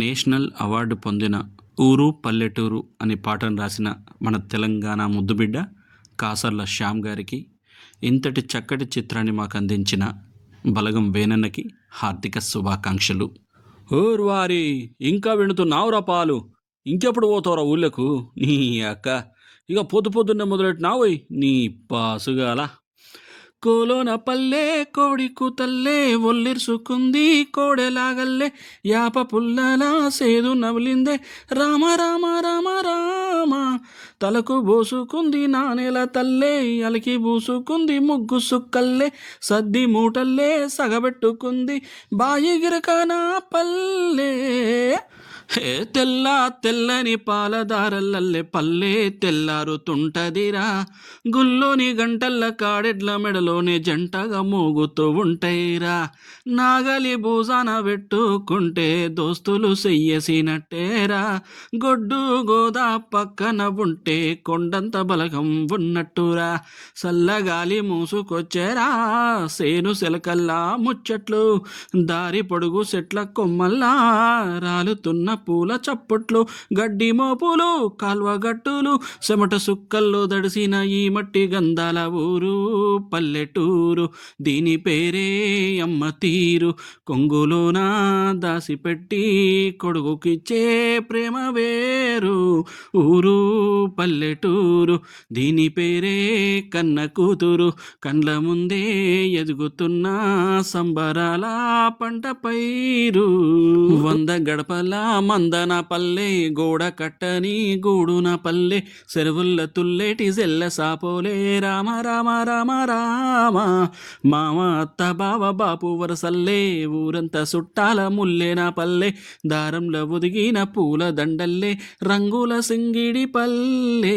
National award పొందిన 'ఊరు పల్లెటూరు' అని పాటను రాసిన మన తెలంగాణ ముద్దుబిడ్డ కాసర్ల శ్యామ్ గారికి, ఇంతటి చక్కటి చిత్రాన్ని మాకందించిన బలగం వేణన్నకి హార్దిక శుభాకాంక్షలు. ఓర్వారి ఇంకా వింటున్నావురా పాలు, ఇంకెప్పుడు పోతావురా ఊళ్ళకు? నీ అక్క ఇక పొద్దున్నే మొదలెట్టినావోయ్ నీ పాసుగాల. కోలోన పల్లె కోడి కూతల్లే ఒల్లిర్సుకుంది కోడెలాగల్లే యాప పుల్లలా సేదు నవ్లిందే రామ రామ రామ రామ తలకు బోసుకుంది నానెల తల్లే అలికి బూసుకుంది ముగ్గు సుక్కల్లే సద్ది మూటల్లే సగబెట్టుకుంది బాయి గిరకనా పల్లె. హే తెల్లని పాలదారల్లల్లే పల్లె తెల్లారుతుంటదిరా, గుల్లోని గంటల్ల కాడెడ్ల మెడలోనే జంటగా మోగుతూ ఉంటాయిరా, నాగలి భూజాన పెట్టుకుంటే దోస్తులు చెయ్యసినట్టేరా, గొడ్డు గోదా పక్కన ఉంటే కొండంత బలగం ఉన్నట్టురా, సల్లగాలి మూసుకొచ్చేరా సేను సెలకల్లా ముచ్చట్లు, దారి పొడుగు చెట్ల కొమ్మల్లా రాలుతున్న పూల చప్పట్లు, గడ్డి మోపులు కాల్వగట్టులు చెమట సుక్కల్లో దడిసిన ఈ మట్టి గంధాల ఊరు పల్లెటూరు, దీని పేరే అమ్మ తీరు, కొంగులోన దాసిపెట్టి కొడుకుకిచ్చే ప్రేమ వేరు, ఊరు పల్లెటూరు దీని పేరే కన్న కూతురు, కండ్ల ముందే ఎదుగుతున్న సంబరాల పంట పైరు, 100 గడపల మందన పల్లె గోడ కట్టని గూడున పల్లె చెరువుల్ల తుల్లేటి జెల్ల సాపోలే రామ రామ రామ రామ, మామ అత్త బావ బాపు వరసల్లే ఊరంతా సుట్టాల ముల్లేన పల్లె, దారంలో ఒదిగిన పూల దండల్లే రంగుల సింగిడి పల్లె.